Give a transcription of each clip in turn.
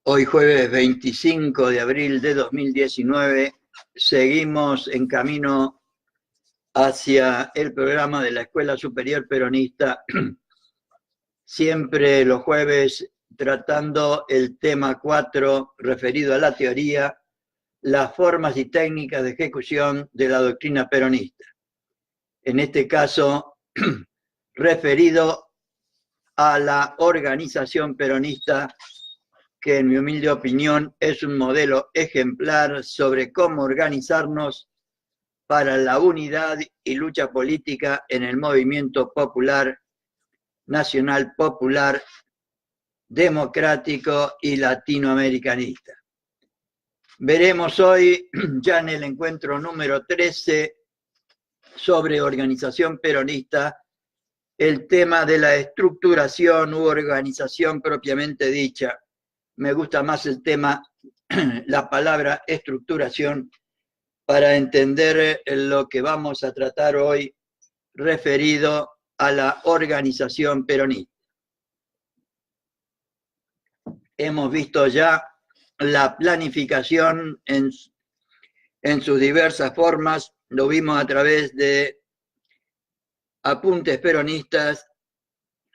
Hoy jueves 25 de abril de 2019 seguimos en camino hacia el programa de la Escuela Superior Peronista, siempre los jueves tratando el tema 4 referido a la teoría, las formas y técnicas de ejecución de la doctrina peronista. En este caso, referido a la organización peronista, que en mi humilde opinión es un modelo ejemplar sobre cómo organizarnos para la unidad y lucha política en el movimiento popular, nacional popular, democrático y latinoamericanista. Veremos hoy, ya en el encuentro número 13, sobre organización peronista, el tema de la estructuración u organización propiamente dicha. Me gusta más el tema, la palabra estructuración, para entender lo que vamos a tratar hoy referido a la organización peronista. Hemos visto ya la planificación en sus diversas formas, lo vimos a través de apuntes peronistas,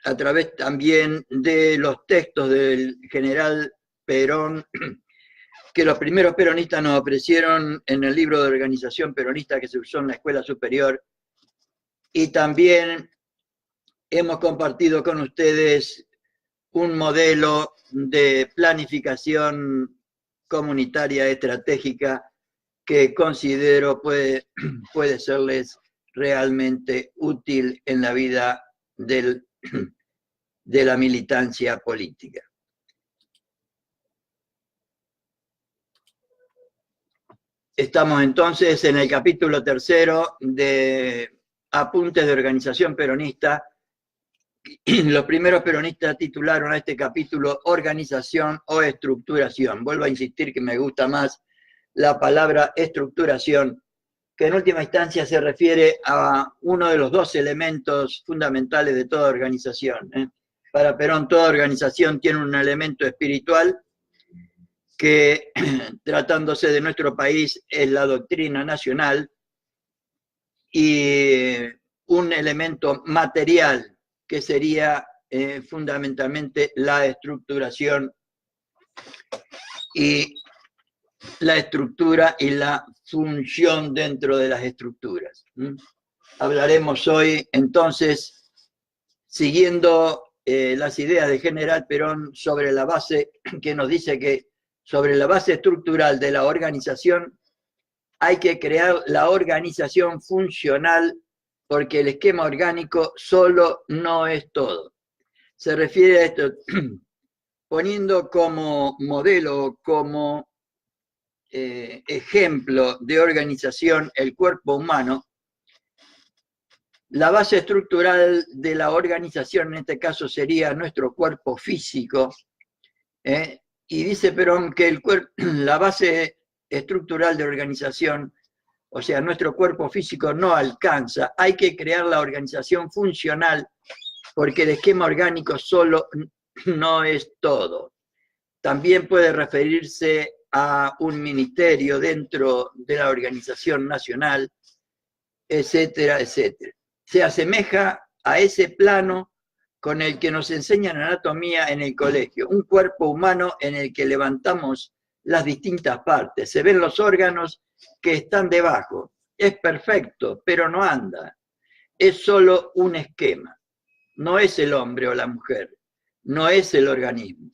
a través también de los textos del general Perón, que los primeros peronistas nos ofrecieron en el libro de organización peronista que se usó en la escuela superior, y también hemos compartido con ustedes un modelo de planificación comunitaria estratégica que considero puede serles realmente útil en la vida de la militancia política. Estamos entonces en el capítulo 3 de Apuntes de Organización Peronista. Los primeros peronistas titularon a este capítulo Organización o Estructuración. Vuelvo a insistir que me gusta más la palabra estructuración, que en última instancia se refiere a uno de los dos elementos fundamentales de toda organización. Para Perón, toda organización tiene un elemento espiritual que, tratándose de nuestro país, es la doctrina nacional, y un elemento material que sería fundamentalmente la estructuración y la estructura y la función dentro de las estructuras. Hablaremos hoy entonces, siguiendo las ideas de General Perón, sobre la base que nos dice que sobre la base estructural de la organización hay que crear la organización funcional, porque el esquema orgánico solo no es todo. Se refiere a esto poniendo como modelo, como ejemplo de organización el cuerpo humano. La base estructural de la organización en este caso sería nuestro cuerpo físico, y dice Perón que la base estructural de organización, o sea, nuestro cuerpo físico no alcanza, hay que crear la organización funcional, porque el esquema orgánico solo no es todo. También puede referirse a un ministerio dentro de la organización nacional, etcétera, etcétera. Se asemeja a ese plano con el que nos enseñan anatomía en el colegio, un cuerpo humano en el que levantamos las distintas partes, se ven los órganos que están debajo, es perfecto, pero no anda, es solo un esquema, no es el hombre o la mujer, no es el organismo.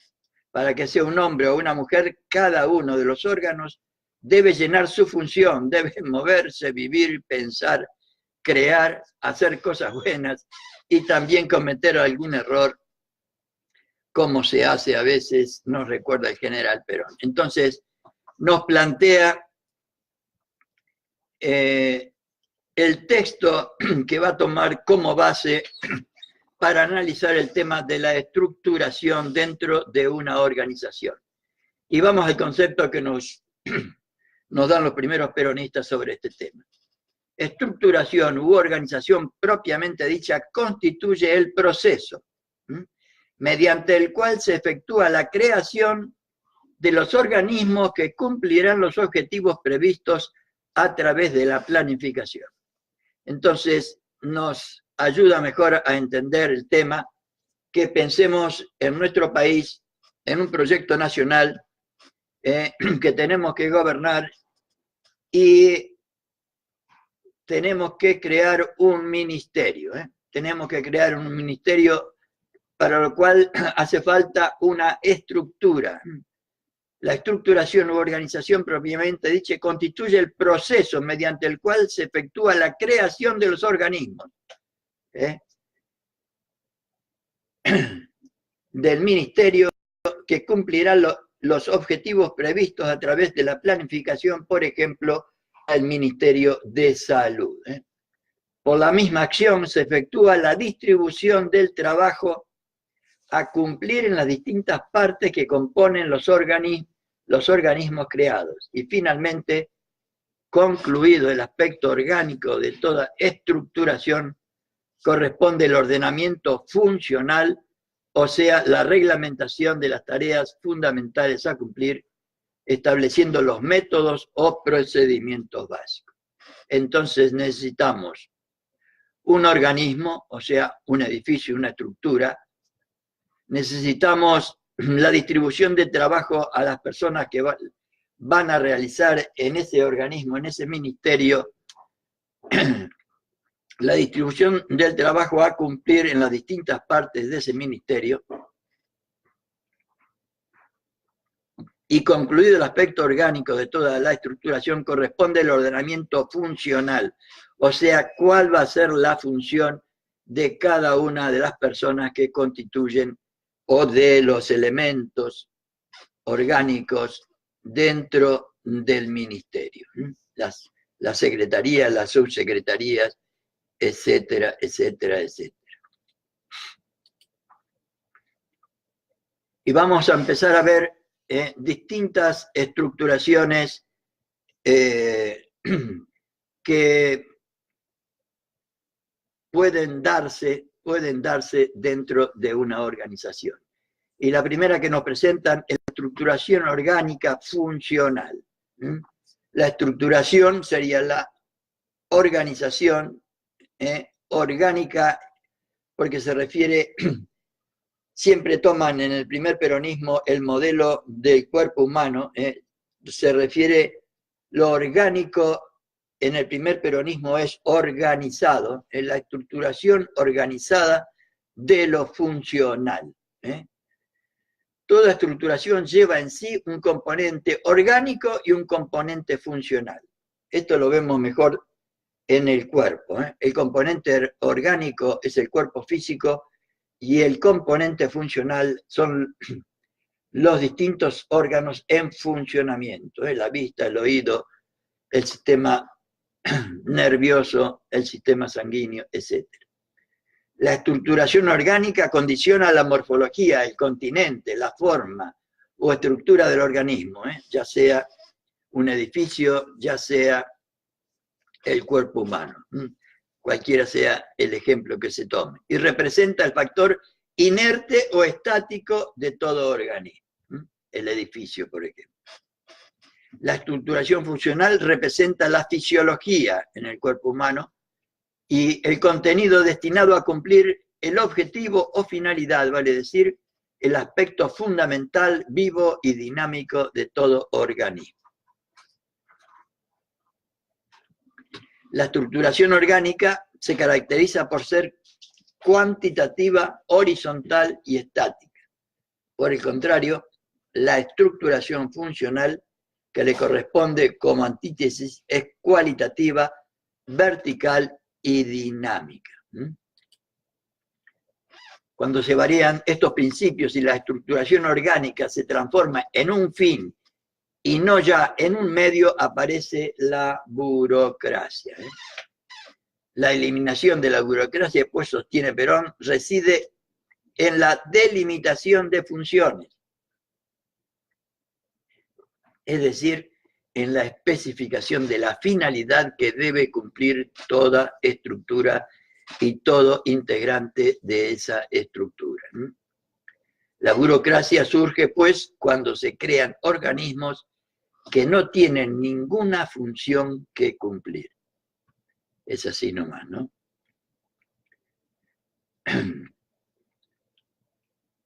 Para que sea un hombre o una mujer, cada uno de los órganos debe llenar su función, debe moverse, vivir, pensar, crear, hacer cosas buenas y también cometer algún error, como se hace a veces, nos recuerda el general Perón. Entonces, nos plantea el texto que va a tomar como base para analizar el tema de la estructuración dentro de una organización. Y vamos al concepto que nos dan los primeros peronistas sobre este tema. Estructuración u organización propiamente dicha constituye el proceso mediante el cual se efectúa la creación de los organismos que cumplirán los objetivos previstos a través de la planificación. Entonces, nos ayuda mejor a entender el tema que pensemos en nuestro país, en un proyecto nacional que tenemos que gobernar y tenemos que crear un ministerio. Tenemos que crear un ministerio para lo cual hace falta una estructura. La estructuración u organización propiamente dicha constituye el proceso mediante el cual se efectúa la creación de los organismos del ministerio que cumplirá los objetivos previstos a través de la planificación, por ejemplo, el Ministerio de Salud. Por la misma acción se efectúa la distribución del trabajo a cumplir en las distintas partes que componen los organismos creados. Y finalmente, concluido el aspecto orgánico de toda estructuración, corresponde el ordenamiento funcional, o sea, la reglamentación de las tareas fundamentales a cumplir, estableciendo los métodos o procedimientos básicos. Entonces necesitamos un organismo, o sea, un edificio, una estructura. Necesitamos la distribución de trabajo a las personas que van a realizar en ese organismo, en ese ministerio, la distribución del trabajo a cumplir en las distintas partes de ese ministerio. Y concluido el aspecto orgánico de toda la estructuración, corresponde el ordenamiento funcional, o sea, cuál va a ser la función de cada una de las personas que constituyen o de los elementos orgánicos dentro del ministerio. Las secretarías, las subsecretarías, etcétera, etcétera, etcétera. Y vamos a empezar a ver distintas estructuraciones que pueden darse dentro de una organización. Y la primera que nos presentan es la estructuración orgánica funcional. La estructuración sería la organización orgánica, porque se refiere, siempre toman en el primer peronismo el modelo del cuerpo humano, se refiere lo orgánico, en el primer peronismo es organizado, en la estructuración organizada de lo funcional. Toda estructuración lleva en sí un componente orgánico y un componente funcional. Esto lo vemos mejor en el cuerpo. El componente orgánico es el cuerpo físico y el componente funcional son los distintos órganos en funcionamiento, la vista, el oído, el sistema nervioso, el sistema sanguíneo, etc. La estructuración orgánica condiciona la morfología, el continente, la forma o estructura del organismo, ya sea un edificio, ya sea el cuerpo humano, cualquiera sea el ejemplo que se tome, y representa el factor inerte o estático de todo organismo, el edificio, por ejemplo. La estructuración funcional representa la fisiología en el cuerpo humano y el contenido destinado a cumplir el objetivo o finalidad, vale decir, el aspecto fundamental, vivo y dinámico de todo organismo. La estructuración orgánica se caracteriza por ser cuantitativa, horizontal y estática. Por el contrario, la estructuración funcional, que le corresponde como antítesis, es cualitativa, vertical y dinámica. Cuando se varían estos principios y la estructuración orgánica se transforma en un fin y no ya en un medio, aparece la burocracia. La eliminación de la burocracia, pues sostiene Perón, reside en la delimitación de funciones, es decir, en la especificación de la finalidad que debe cumplir toda estructura y todo integrante de esa estructura. La burocracia surge, pues, cuando se crean organismos que no tienen ninguna función que cumplir. Es así nomás, ¿no?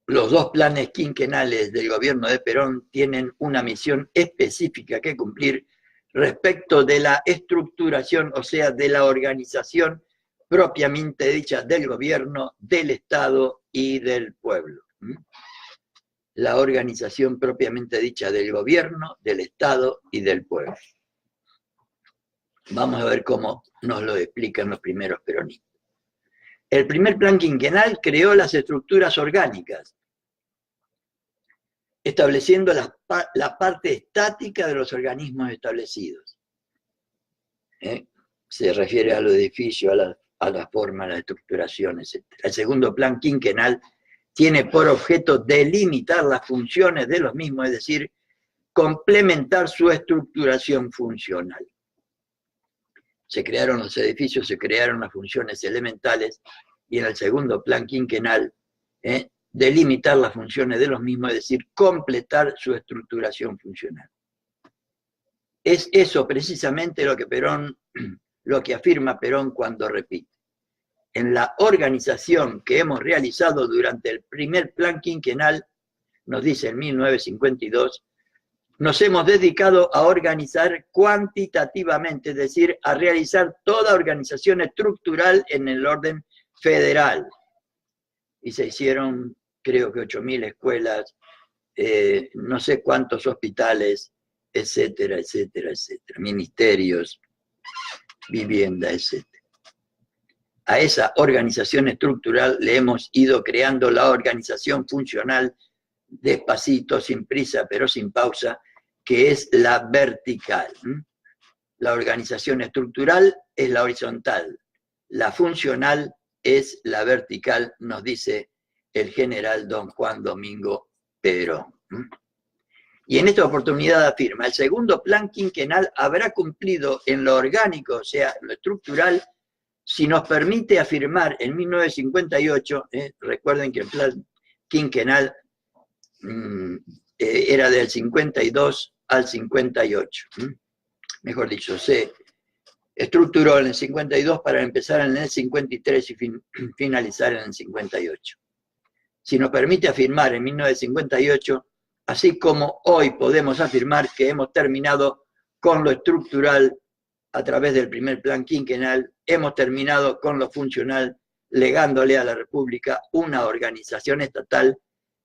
Los dos planes quinquenales del gobierno de Perón tienen una misión específica que cumplir respecto de la estructuración, o sea, de la organización propiamente dicha del gobierno, del Estado y del pueblo. La organización propiamente dicha del gobierno, del Estado y del pueblo. Vamos a ver cómo nos lo explican los primeros peronistas. El primer plan quinquenal creó las estructuras orgánicas, estableciendo la parte estática de los organismos establecidos. Se refiere a los edificios, a la forma, a la estructuración, etc. El segundo plan quinquenal tiene por objeto delimitar las funciones de los mismos, es decir, complementar su estructuración funcional. Se crearon los edificios, se crearon las funciones elementales, y en el segundo plan quinquenal, delimitar las funciones de los mismos, es decir, completar su estructuración funcional. Es eso precisamente lo que afirma Perón cuando repite: en la organización que hemos realizado durante el primer plan quinquenal, nos dice en 1952, nos hemos dedicado a organizar cuantitativamente, es decir, a realizar toda organización estructural en el orden federal. Y se hicieron, creo que 8.000 escuelas, no sé cuántos hospitales, etcétera, etcétera, etcétera, ministerios, vivienda, etcétera. A esa organización estructural le hemos ido creando la organización funcional, despacito, sin prisa, pero sin pausa, que es la vertical. La organización estructural es la horizontal, la funcional es la vertical, nos dice el general don Juan Domingo Perón. Y en esta oportunidad afirma: el segundo plan quinquenal habrá cumplido en lo orgánico, o sea, lo estructural, si nos permite afirmar en 1958, recuerden que el plan quinquenal era del 52 al 58, mejor dicho, se estructuró en el 52 para empezar en el 53 y finalizar en el 58. Si nos permite afirmar en 1958, así como hoy podemos afirmar que hemos terminado con lo estructural a través del primer plan quinquenal, hemos terminado con lo funcional, legándole a la República una organización estatal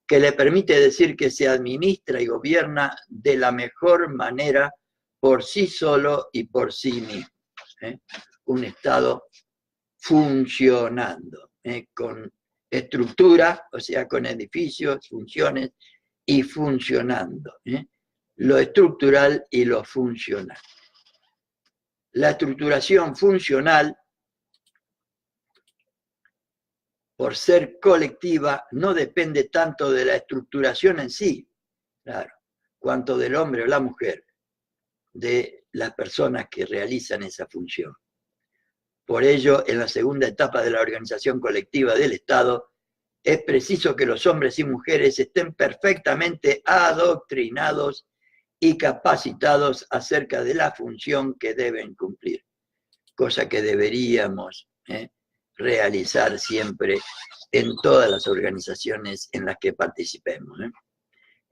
que le permite decir que se administra y gobierna de la mejor manera por sí solo y por sí mismo. Un Estado funcionando, con estructura, o sea, con edificios, funciones, y funcionando. Lo estructural y lo funcional. La estructuración funcional, por ser colectiva, no depende tanto de la estructuración en sí, claro, cuanto del hombre o la mujer, de las personas que realizan esa función. Por ello, en la segunda etapa de la organización colectiva del Estado, es preciso que los hombres y mujeres estén perfectamente adoctrinados y capacitados acerca de la función que deben cumplir, cosa que deberíamos realizar siempre en todas las organizaciones en las que participemos.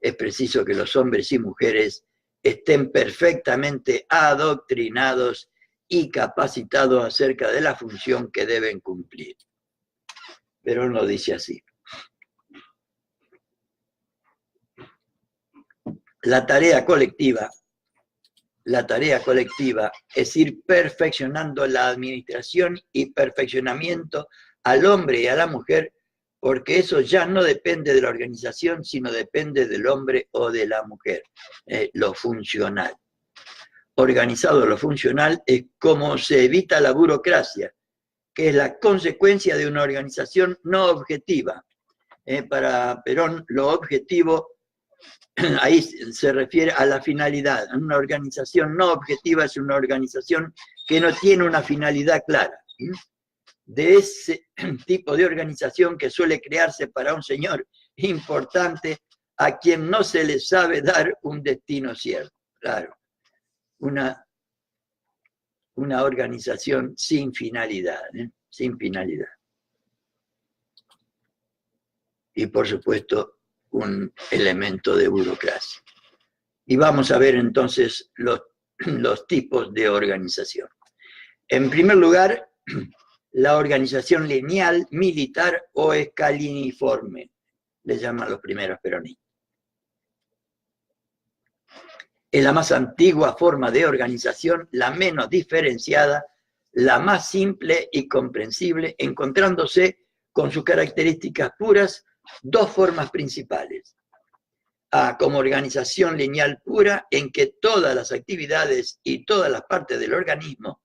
Es preciso que los hombres y mujeres estén perfectamente adoctrinados y capacitados acerca de la función que deben cumplir. Pero no dice así. La tarea colectiva es ir perfeccionando la administración y perfeccionamiento al hombre y a la mujer, porque eso ya no depende de la organización, sino depende del hombre o de la mujer, lo funcional. Organizado lo funcional es como se evita la burocracia, que es la consecuencia de una organización no objetiva. Para Perón, lo objetivo, ahí se refiere a la finalidad. Una organización no objetiva es una organización que no tiene una finalidad clara. De ese tipo de organización que suele crearse para un señor importante a quien no se le sabe dar un destino cierto. Claro, una organización sin finalidad, sin finalidad. Y por supuesto, un elemento de burocracia. Y vamos a ver entonces los tipos de organización. En primer lugar, la organización lineal, militar o escaliniforme, le llaman los primeros peronistas. Es la más antigua forma de organización, la menos diferenciada, la más simple y comprensible, encontrándose con sus características puras dos formas principales. A, como organización lineal pura, en que todas las actividades y todas las partes del organismo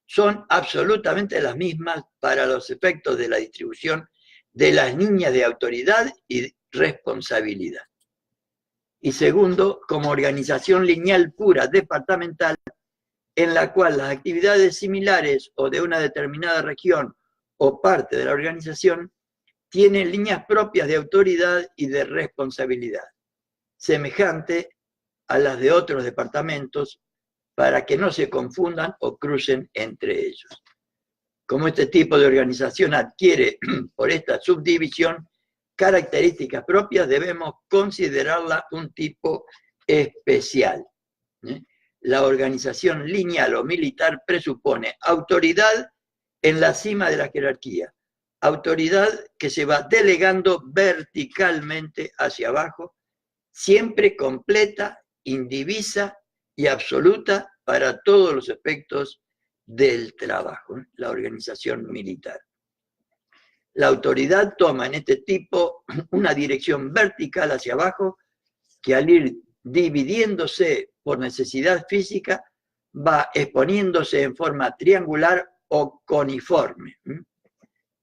son absolutamente las mismas para los efectos de la distribución de las líneas de autoridad y responsabilidad. Y segundo, como organización lineal pura departamental, en la cual las actividades similares o de una determinada región o parte de la organización tienen líneas propias de autoridad y de responsabilidad, semejante a las de otros departamentos, para que no se confundan o crucen entre ellos. Como este tipo de organización adquiere por esta subdivisión características propias, debemos considerarla un tipo especial. La organización lineal o militar presupone autoridad en la cima de la jerarquía, autoridad que se va delegando verticalmente hacia abajo, siempre completa, indivisa y absoluta para todos los aspectos del trabajo, la organización militar. La autoridad toma en este tipo una dirección vertical hacia abajo que al ir dividiéndose por necesidad física va exponiéndose en forma triangular o coniforme,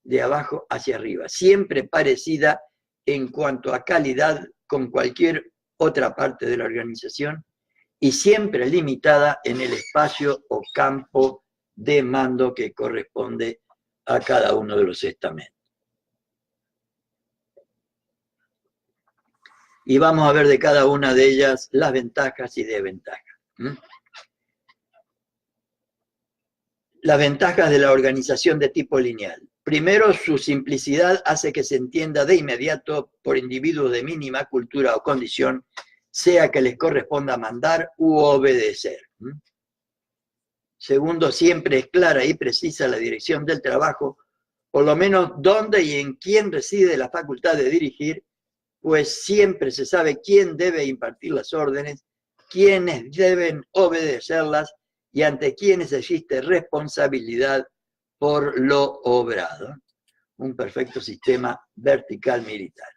de abajo hacia arriba, siempre parecida en cuanto a calidad con cualquier otra parte de la organización y siempre limitada en el espacio o campo de mando que corresponde a cada uno de los estamentos. Y vamos a ver de cada una de ellas las ventajas y desventajas. Las ventajas de la organización de tipo lineal. Primero, su simplicidad hace que se entienda de inmediato por individuos de mínima cultura o condición, sea que les corresponda mandar u obedecer. Segundo, siempre es clara y precisa la dirección del trabajo, por lo menos dónde y en quién reside la facultad de dirigir, pues siempre se sabe quién debe impartir las órdenes, quiénes deben obedecerlas y ante quiénes existe responsabilidad por lo obrado. Un perfecto sistema vertical militar.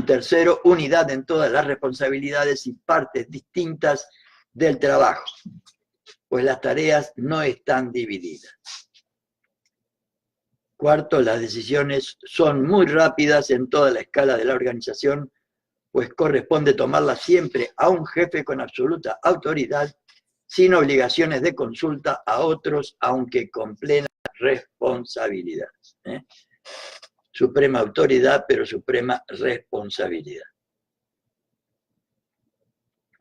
Tercero, unidad en todas las responsabilidades y partes distintas del trabajo, pues las tareas no están divididas. Cuarto, las decisiones son muy rápidas en toda la escala de la organización, pues corresponde tomarlas siempre a un jefe con absoluta autoridad, sin obligaciones de consulta a otros, aunque con plena responsabilidad. Suprema autoridad, pero suprema responsabilidad.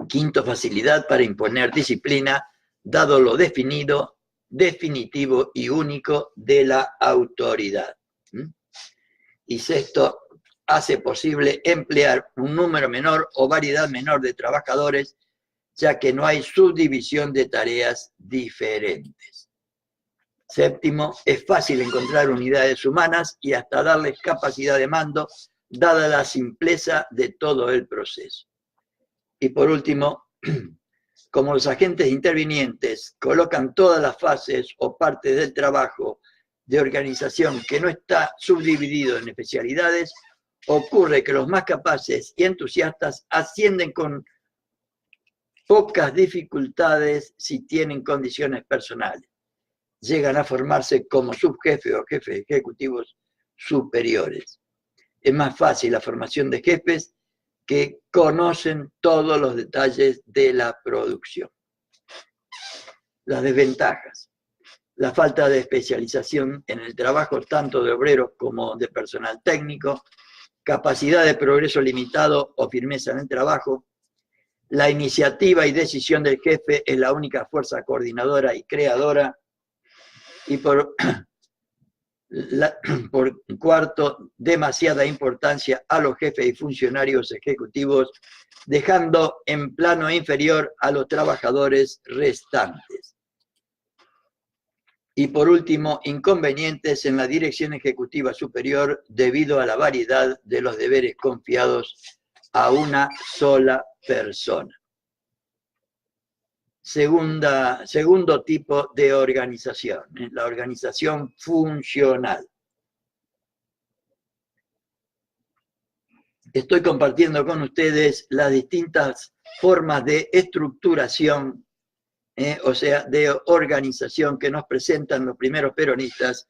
Quinto, facilidad para imponer disciplina, dado lo definido, definitivo y único de la autoridad. Y sexto, hace posible emplear un número menor o variedad menor de trabajadores, ya que no hay subdivisión de tareas diferentes. Séptimo, es fácil encontrar unidades humanas y hasta darles capacidad de mando, dada la simpleza de todo el proceso. Y por último, como los agentes intervinientes colocan todas las fases o partes del trabajo de organización que no está subdividido en especialidades, ocurre que los más capaces y entusiastas ascienden con pocas dificultades si tienen condiciones personales. Llegan a formarse como subjefe o jefes ejecutivos superiores. Es más fácil la formación de jefes que conocen todos los detalles de la producción. Las desventajas. La falta de especialización en el trabajo tanto de obreros como de personal técnico, capacidad de progreso limitado o firmeza en el trabajo. La iniciativa y decisión del jefe es la única fuerza coordinadora y creadora. Y por cuarto, demasiada importancia a los jefes y funcionarios ejecutivos, dejando en plano inferior a los trabajadores restantes. Y por último, inconvenientes en la dirección ejecutiva superior debido a la variedad de los deberes confiados a una sola persona. Segundo tipo de organización, la organización funcional. Estoy compartiendo con ustedes las distintas formas de estructuración, o sea, de organización que nos presentan los primeros peronistas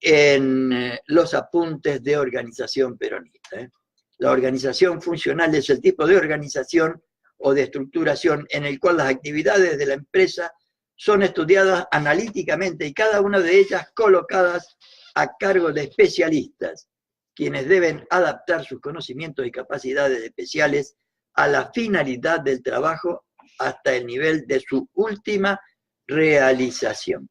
en los apuntes de organización peronista. La organización funcional es el tipo de organización o de estructuración en el cual las actividades de la empresa son estudiadas analíticamente y cada una de ellas colocadas a cargo de especialistas, quienes deben adaptar sus conocimientos y capacidades especiales a la finalidad del trabajo hasta el nivel de su última realización.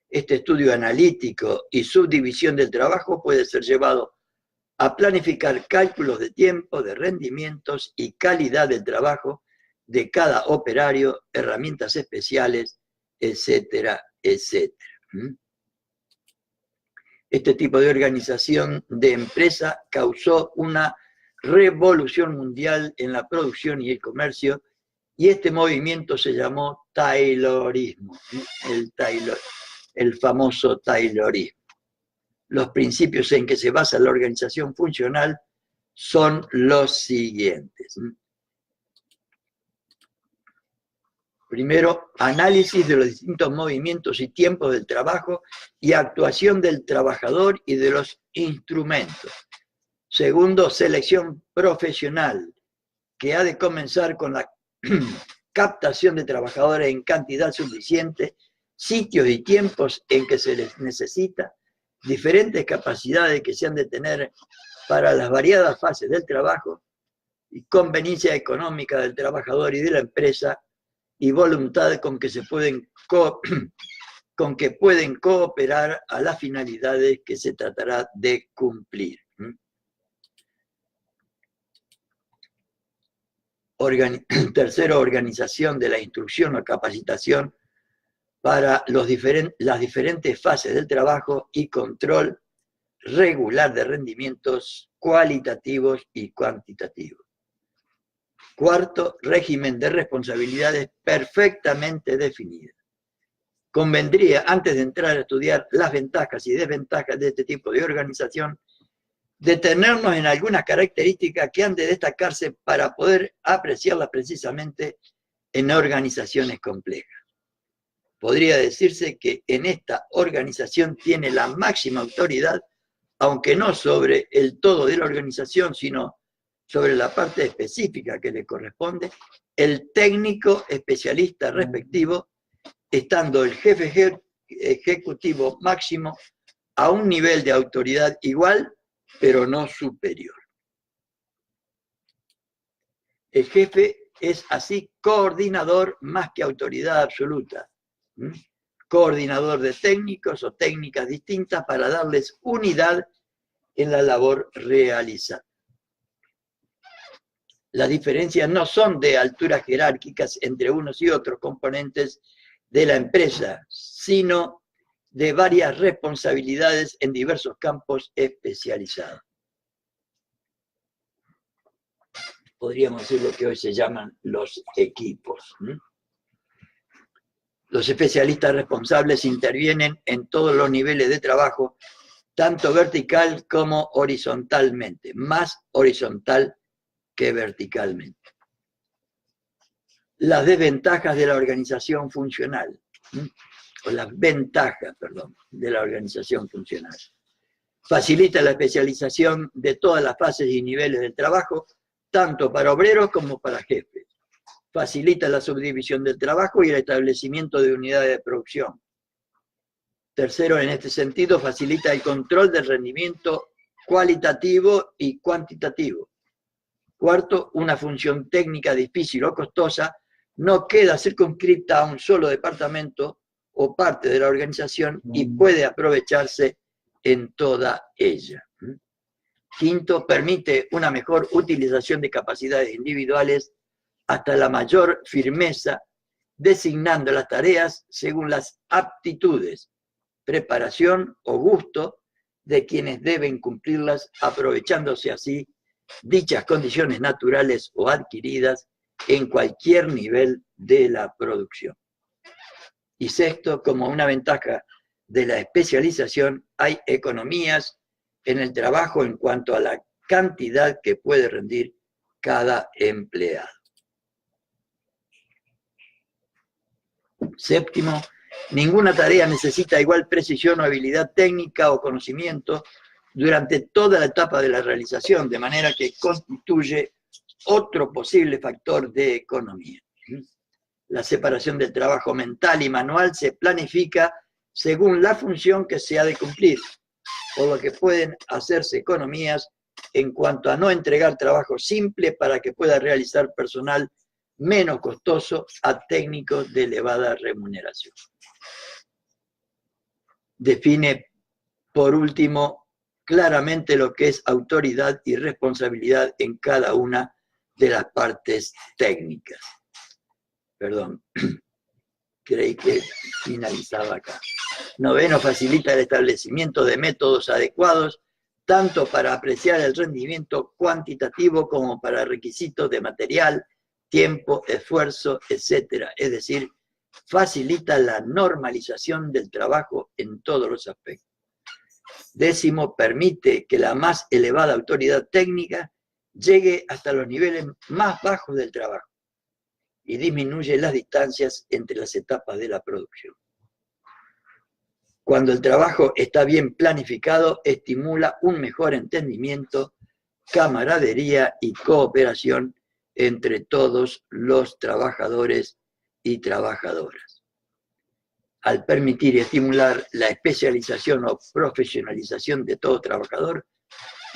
Este estudio analítico y subdivisión del trabajo puede ser llevado a planificar cálculos de tiempo, de rendimientos y calidad del trabajo de cada operario, herramientas especiales, etcétera, etcétera. Este tipo de organización de empresa causó una revolución mundial en la producción y el comercio, y este movimiento se llamó Taylorismo, el famoso Taylorismo. Los principios en que se basa la organización funcional son los siguientes. Primero, análisis de los distintos movimientos y tiempos del trabajo y actuación del trabajador y de los instrumentos. Segundo, selección profesional, que ha de comenzar con la captación de trabajadores en cantidad suficiente, sitios y tiempos en que se les necesita, diferentes capacidades que se han de tener para las variadas fases del trabajo, y conveniencia económica del trabajador y de la empresa, y voluntad con que pueden cooperar a las finalidades que se tratará de cumplir. Tercero, organización de la instrucción o capacitación para las diferentes fases del trabajo y control regular de rendimientos cualitativos y cuantitativos. Cuarto, régimen de responsabilidades perfectamente definidas. Convendría, antes de entrar a estudiar las ventajas y desventajas de este tipo de organización, detenernos en algunas características que han de destacarse para poder apreciarlas precisamente en organizaciones complejas. Podría decirse que en esta organización tiene la máxima autoridad, aunque no sobre el todo de la organización, sino sobre la parte específica que le corresponde, el técnico especialista respectivo, estando el jefe ejecutivo máximo a un nivel de autoridad igual, pero no superior. El jefe es así coordinador más que autoridad absoluta. Coordinador de técnicos o técnicas distintas para darles unidad en la labor realizada. Las diferencias no son de alturas jerárquicas entre unos y otros componentes de la empresa, sino de varias responsabilidades en diversos campos especializados. Podríamos decir lo que hoy se llaman los equipos. Los especialistas responsables intervienen en todos los niveles de trabajo, tanto vertical como horizontalmente, más horizontal que verticalmente. Las desventajas de la organización funcional, o las ventajas, perdón, de la organización funcional. Facilita la especialización de todas las fases y niveles del trabajo, tanto para obreros como para jefes. Facilita la subdivisión del trabajo y el establecimiento de unidades de producción. Tercero, en este sentido, facilita el control del rendimiento cualitativo y cuantitativo. Cuarto, una función técnica difícil o costosa no queda circunscrita a un solo departamento o parte de la organización y puede aprovecharse en toda ella. Quinto, permite una mejor utilización de capacidades individuales hasta la mayor firmeza, designando las tareas según las aptitudes, preparación o gusto de quienes deben cumplirlas, aprovechándose así dichas condiciones naturales o adquiridas en cualquier nivel de la producción. Y sexto, como una ventaja de la especialización, hay economías en el trabajo en cuanto a la cantidad que puede rendir cada empleado. Séptimo, ninguna tarea necesita igual precisión o habilidad técnica o conocimiento durante toda la etapa de la realización, de manera que constituye otro posible factor de economía. La separación del trabajo mental y manual se planifica según la función que se ha de cumplir, por lo que pueden hacerse economías en cuanto a no entregar trabajo simple para que pueda realizar personal menos costoso a técnicos de elevada remuneración. Define, por último, claramente lo que es autoridad y responsabilidad en cada una de las partes técnicas. Perdón, creí que finalizaba acá. Noveno, facilita el establecimiento de métodos adecuados tanto para apreciar el rendimiento cuantitativo como para requisitos de material, tiempo, esfuerzo, etc. Es decir, facilita la normalización del trabajo en todos los aspectos. Décimo, permite que la más elevada autoridad técnica llegue hasta los niveles más bajos del trabajo y disminuye las distancias entre las etapas de la producción. Cuando el trabajo está bien planificado, estimula un mejor entendimiento, camaradería y cooperación entre todos los trabajadores y trabajadoras. Al permitir y estimular la especialización o profesionalización de todo trabajador,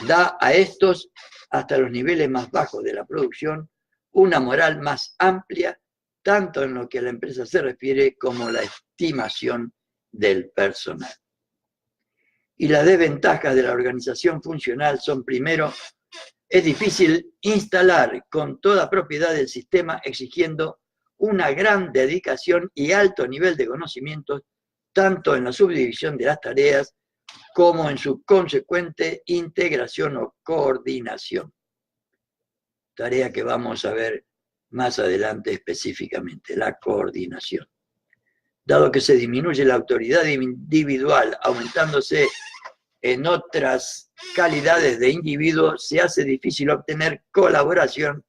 da a estos, hasta los niveles más bajos de la producción, una moral más amplia, tanto en lo que a la empresa se refiere como la estimación del personal. Y las desventajas de la organización funcional son, primero, es difícil instalar con toda propiedad el sistema exigiendo una gran dedicación y alto nivel de conocimientos, tanto en la subdivisión de las tareas como en su consecuente integración o coordinación. Tarea que vamos a ver más adelante específicamente, la coordinación. Dado que se disminuye la autoridad individual, aumentándose en otras calidades de individuo, se hace difícil obtener colaboración,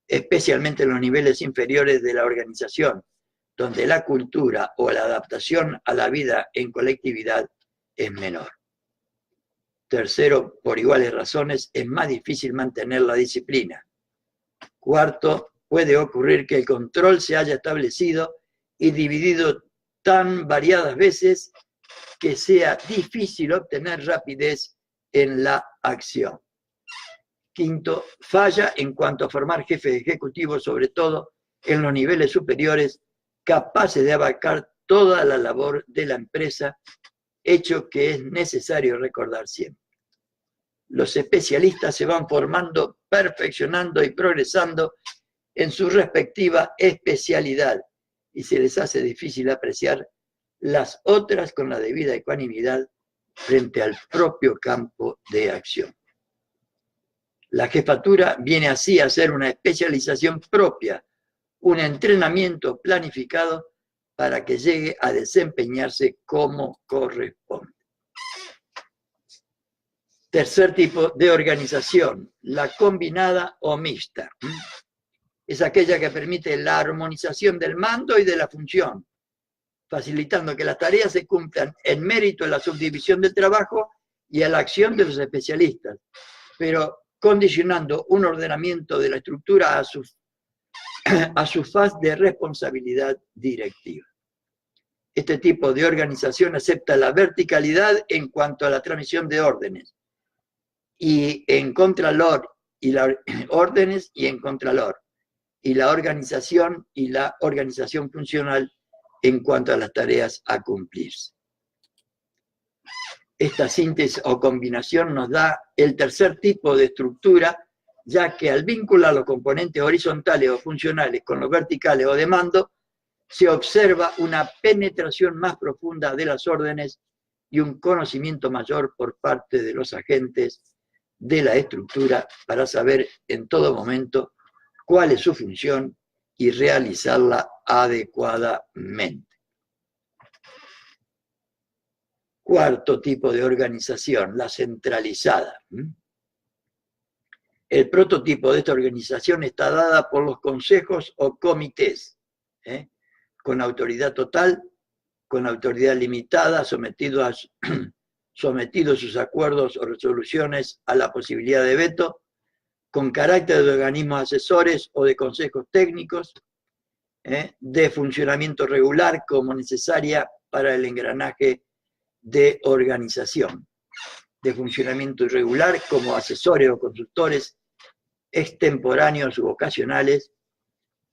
especialmente en los niveles inferiores de la organización, donde la cultura o la adaptación a la vida en colectividad es menor. Tercero, por iguales razones, es más difícil mantener la disciplina. Cuarto, puede ocurrir que el control se haya establecido y dividido tan variadas veces que sea difícil obtener rapidez en la acción. Quinto, falla en cuanto a formar jefes ejecutivos, sobre todo en los niveles superiores, capaces de abarcar toda la labor de la empresa, hecho que es necesario recordar siempre. Los especialistas se van formando, perfeccionando y progresando en su respectiva especialidad y se les hace difícil apreciar las otras con la debida ecuanimidad frente al propio campo de acción. La jefatura viene así a ser una especialización propia, un entrenamiento planificado para que llegue a desempeñarse como corresponde. Tercer tipo de organización, la combinada o mixta. Es aquella que permite la armonización del mando y de la función, facilitando que las tareas se cumplan en mérito de la subdivisión del trabajo y a la acción de los especialistas, pero condicionando un ordenamiento de la estructura a su faz de responsabilidad directiva. Este tipo de organización acepta la verticalidad en cuanto a la transmisión de órdenes, y en Contralor y las órdenes y en Contralor, y la organización funcional en cuanto a las tareas a cumplirse. Esta síntesis o combinación nos da el tercer tipo de estructura, ya que al vincular los componentes horizontales o funcionales con los verticales o de mando, se observa una penetración más profunda de las órdenes y un conocimiento mayor por parte de los agentes de la estructura para saber en todo momento cuál es su función y realizarla adecuadamente. Cuarto tipo de organización, la centralizada. El prototipo de esta organización está dada por los consejos o comités, con autoridad total, con autoridad limitada, sometidos sus acuerdos o resoluciones a la posibilidad de veto, con carácter de organismos asesores o de consejos técnicos, de funcionamiento regular como necesaria para el engranaje de organización, de funcionamiento irregular como asesores o consultores extemporáneos u ocasionales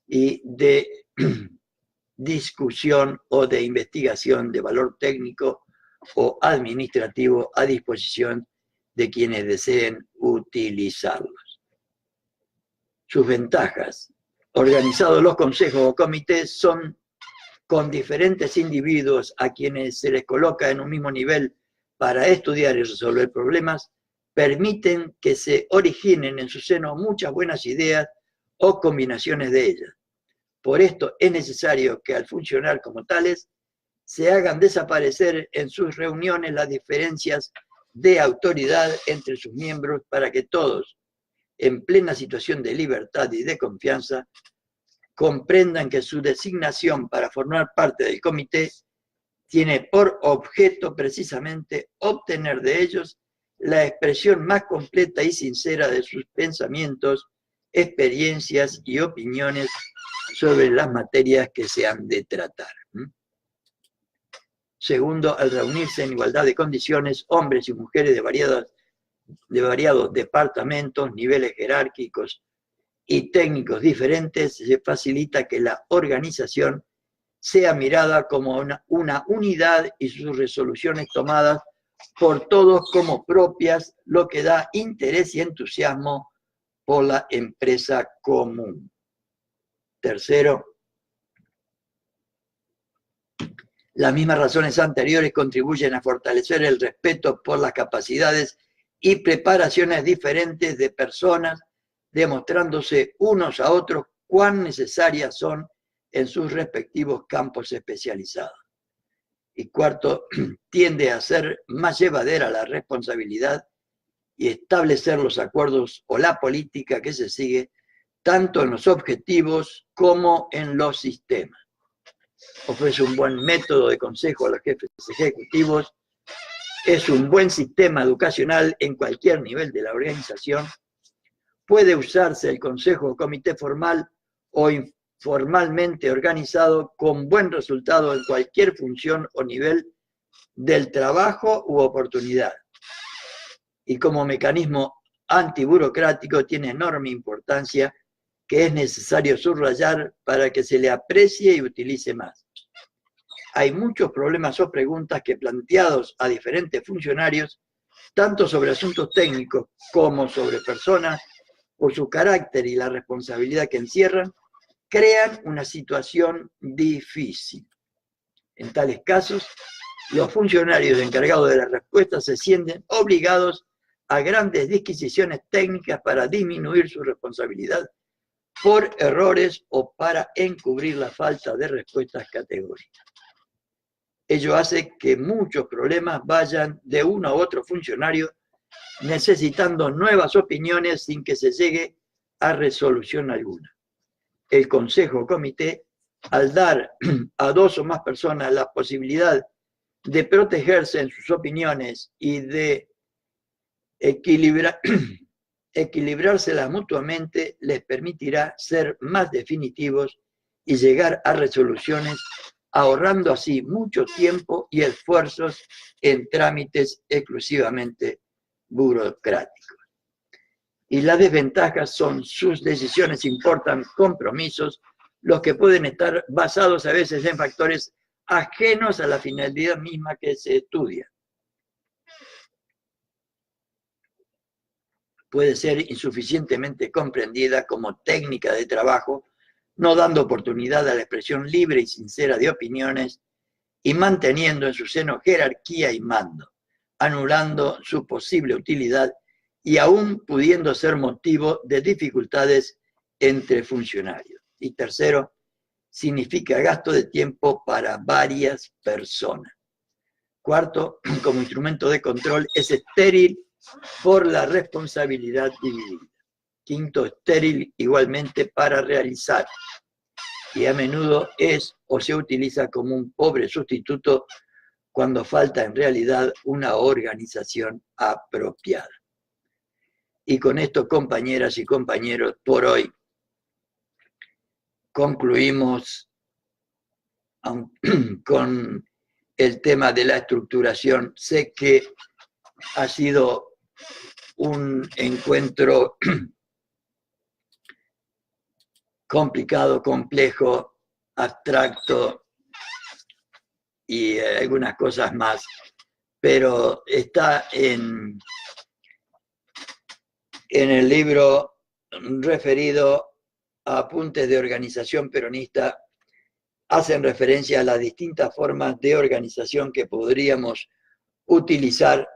y de discusión o de investigación de valor técnico o administrativo a disposición de quienes deseen utilizarlos. Sus ventajas. Organizados los consejos o comités son con diferentes individuos a quienes se les coloca en un mismo nivel para estudiar y resolver problemas, permiten que se originen en su seno muchas buenas ideas o combinaciones de ellas. Por esto es necesario que al funcionar como tales, se hagan desaparecer en sus reuniones las diferencias de autoridad entre sus miembros para que todos, en plena situación de libertad y de confianza, comprendan que su designación para formar parte del comité tiene por objeto precisamente obtener de ellos la expresión más completa y sincera de sus pensamientos, experiencias y opiniones sobre las materias que se han de tratar. Segundo, al reunirse en igualdad de condiciones, hombres y mujeres de variados departamentos, niveles jerárquicos y técnicos diferentes, se facilita que la organización sea mirada como una unidad y sus resoluciones tomadas por todos como propias, lo que da interés y entusiasmo por la empresa común. Tercero, las mismas razones anteriores contribuyen a fortalecer el respeto por las capacidades y preparaciones diferentes de personas, demostrándose unos a otros cuán necesarias son en sus respectivos campos especializados. Y cuarto, tiende a ser más llevadera la responsabilidad y establecer los acuerdos o la política que se sigue, tanto en los objetivos como en los sistemas. Ofrece un buen método de consejo a los jefes ejecutivos, es un buen sistema educacional en cualquier nivel de la organización, puede usarse el consejo o comité formal o informalmente organizado con buen resultado en cualquier función o nivel del trabajo u oportunidad. Y como mecanismo antiburocrático tiene enorme importancia que es necesario subrayar para que se le aprecie y utilice más. Hay muchos problemas o preguntas que planteados a diferentes funcionarios, tanto sobre asuntos técnicos como sobre personas, por su carácter y la responsabilidad que encierran, crean una situación difícil. En tales casos, los funcionarios encargados de la respuesta se sienten obligados a grandes disquisiciones técnicas para disminuir su responsabilidad por errores o para encubrir la falta de respuestas categóricas. Ello hace que muchos problemas vayan de uno a otro funcionario necesitando nuevas opiniones sin que se llegue a resolución alguna. El consejo o comité, al dar a dos o más personas la posibilidad de protegerse en sus opiniones y de equilibrárselas mutuamente, les permitirá ser más definitivos y llegar a resoluciones, ahorrando así mucho tiempo y esfuerzos en trámites exclusivamente burocráticos. y las desventajas son sus decisiones importan compromisos, los que pueden estar basados a veces en factores ajenos a la finalidad misma que se estudia. Puede ser insuficientemente comprendida como técnica de trabajo, no dando oportunidad a la expresión libre y sincera de opiniones y manteniendo en su seno jerarquía y mando, anulando su posible utilidad y aún pudiendo ser motivo de dificultades entre funcionarios. Y tercero, significa gasto de tiempo para varias personas. Cuarto, como instrumento de control, es estéril por la responsabilidad dividida. Quinto, estéril igualmente para realizar, y a menudo es o se utiliza como un pobre sustituto cuando falta en realidad una organización apropiada. Y con esto, compañeras y compañeros, por hoy concluimos con el tema de la estructuración. Sé que ha sido un encuentro complicado, complejo, abstracto y algunas cosas más, pero está en el libro referido a Apuntes de Organización Peronista. Hacen referencia a las distintas formas de organización que podríamos utilizar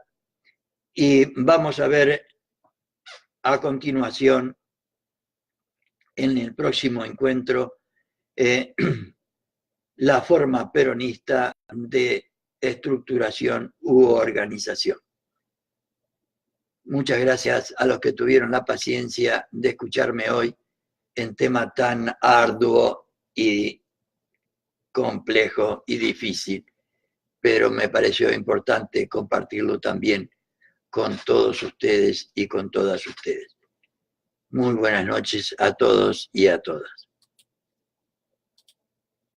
y vamos a ver a continuación en el próximo encuentro la forma peronista de estructuración u organización. Muchas gracias a los que tuvieron la paciencia de escucharme hoy en tema tan arduo y complejo y difícil, pero me pareció importante compartirlo también con todos ustedes y con todas ustedes. Muy buenas noches a todos y a todas.